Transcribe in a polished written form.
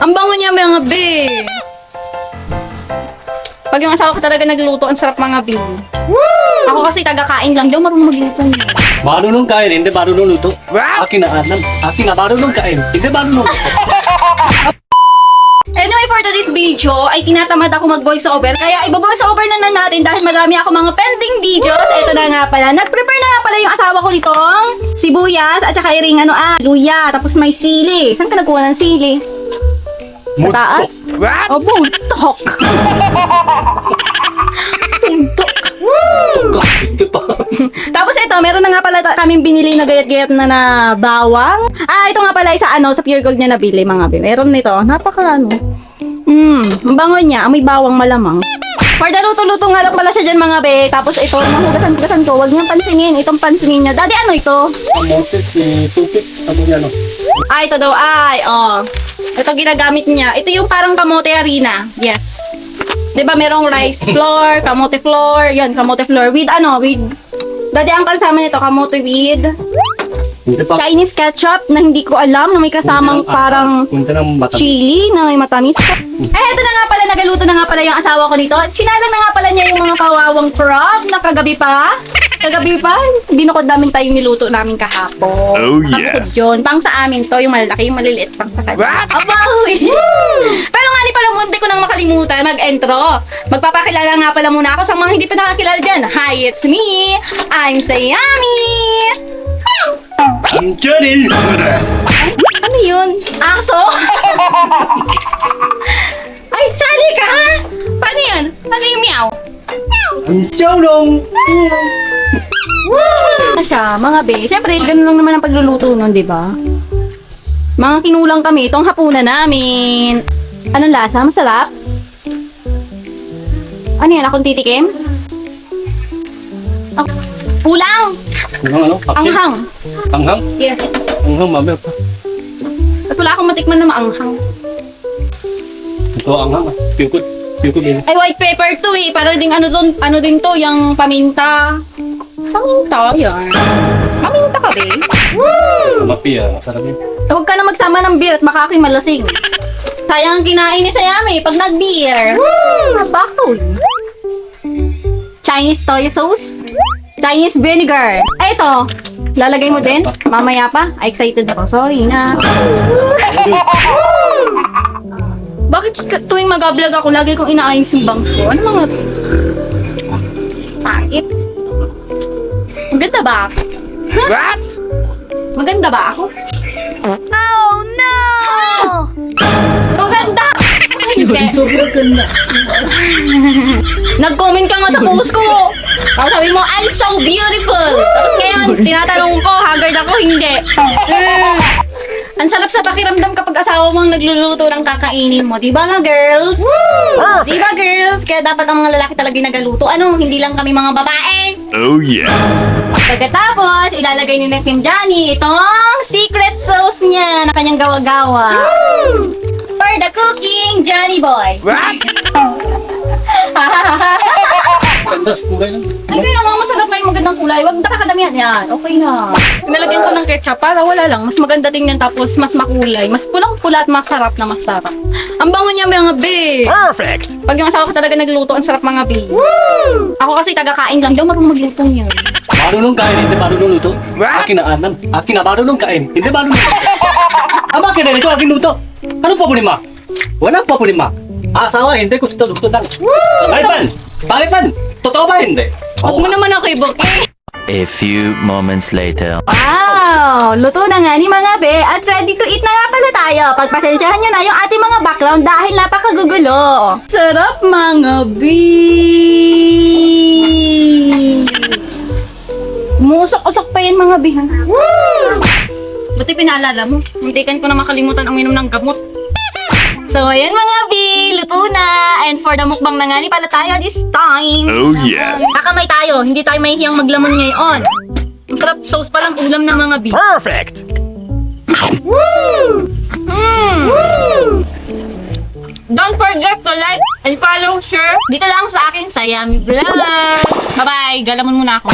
Ang bango niya mga be. Pag yung asawa ko talaga nagluto, ang sarap mga be. Ako kasi taga-kain lang, di ako marunong magluto niya. Marunong kain, hindi marunong luto. Akin na marunong kain, hindi marunong luto. Anyway, for today's video, ay tinatamad ako mag-voice over. Kaya ibo-voice over na natin dahil madami ako mga pending videos. Ito na nga pala. Nag-prepare na nga pala yung asawa ko nitong sibuyas at saka iring luya. Tapos may sili. Saan ka nagkuha ng sili? Sa taas? O, buntok. Buntok. Hindi pa. Tapos ito, meron na nga pala kaming binili na gayat-gayat na bawang. Ito nga pala sa Pure Gold niya nabili mga be. Meron nito, napaka ang bango niya, may bawang malamang. For the luto-luto nga lang pala siya dyan mga be. Tapos ito, mahugasan-hugasan ko. Huwag niyang pansinin, itong pansinin niya. Daddy, ano ito? Kamote, tupik, ano yan o? Ito daw, ito ginagamit niya. Ito yung parang kamote harina. Yes. 'Di ba merong rice flour, kamote flour, 'yon, kamote flour with Daddy Uncle sama nito kamote with Hindi pa. Chinese ketchup na hindi ko alam na may kasamang parang Kunti ng matamis. chili na may matamis. Ito na nga pala, nagaluto na nga pala yung asawa ko nito. Sinalang na nga pala niya yung mga kawawang crab na kagabi pa. Binukod namin tayo niluto namin kahapon. Oh, yes. Nakabukod yun. Pang sa amin to, yung malalaki, yung maliliit pang sa kanya. Abawi! Pero nga ni pala, munti ko nang makalimutan mag-intro. Magpapakilala nga pala muna ako sa mga hindi pa nakakilala dyan. Hi, it's me! I'm Sayami! Ang channel! Ano yun? Aso? Ay, sali ka ha? Paano yun? Paano yung meow? Ang chowlong! Siya, mga be. Siyempre, ganun lang naman ang pagluluto nun, di ba? Mga kinulang kami, itong hapunan namin. Anong lasa? Masarap? Ano yan? Akong titikim? Kulang! Ano? Anghang! Anghang? Yes. Anghang, mamaya pa. At wala akong matikman na maanghang. Ito anghang ah. Piyukod din. Ay, white pepper to eh. Para ding ano din to, yung paminta. Paminta, yan. Paminta ka, be. Sa mapi ah. Masarap yun. Huwag ka na magsama ng beer at makakain malasing. Sayang ang kinain ni Sayami pag nag-beer. Bakoy. Chinese toy sauce. Chinese vinegar. Ito. Lalagay mo din? Mamaya pa? Excited ako. Sorry na. Bakit tuwing mag-vlog ako, lagi kong inaayos yung bangs ko? Ano mga... Pangit. Maganda ba ako? What? Maganda ba ako? Oh, no! Maganda! Hindi. Sobrang ganda. Nag-comment ka nga sa post ko. Tapos sabi mo, I'm so beautiful. Tapos ngayon, tinatanong ko, haggard ako, hindi. Ang sarap sa pakiramdam kapag asawa mo ang nagluluto ng kakainin mo. Diba nga, girls? Diba, girls? Kaya dapat ang mga lalaki talaga yung nagaluto. Ano, hindi lang kami mga babae. Oh, yeah. Pagkatapos, ilalagay ni Kim Johnny itong secret sauce niya na kanyang gawa-gawa. For the cooking, Johnny Boy. What? Ganda, kulay lang. Ay, kaya nga masarap na yung magandang kulay. Huwag nakakadamihan yan. Okay na. Nalagyan ko ng ketchup para wala lang. Mas maganda tingnan tapos mas makulay. Mas pulang-pula at masarap na masarap. Ang bango niya mga be. Perfect. Pag yung asawa ko talaga nagluto, ang sarap mga be. Ako kasi taga-kain lang. Di ako marunong magluto niyan. Marunong kain, hindi marunong luto. Akin na marunong kain, hindi marunong luto. Ama akin na ito, akin luto. Ano pa po ni ma? Wala pa po ni ma. Asawa, hindi ko ito luto lang. Pangifan! Totoo ba hindi? Huwag mo naman ako i-book. A few moments later. Wow! Luto na nga ni mga be at ready to eat na nga pala tayo. Pagpasensyahan nyo na yung ating mga background dahil napakagugulo. Sarap mga be! Musok-usok pa yan mga be. Buti pinaalala mo. Muntikan ko na makalimutan ang minom ng gamot. So, ayan mga be, luto na. And for the mukbang na nga ni pala tayo this time. Oh, yes. Kakamay tayo, hindi tayo mahihiyang maglamon ngayon. Ang sarap sauce pa lang ulam ng mga beef. Perfect. Don't forget to like and follow, share. Dito lang sa akin, Sayami Vlog. Bye-bye, galamon muna ako.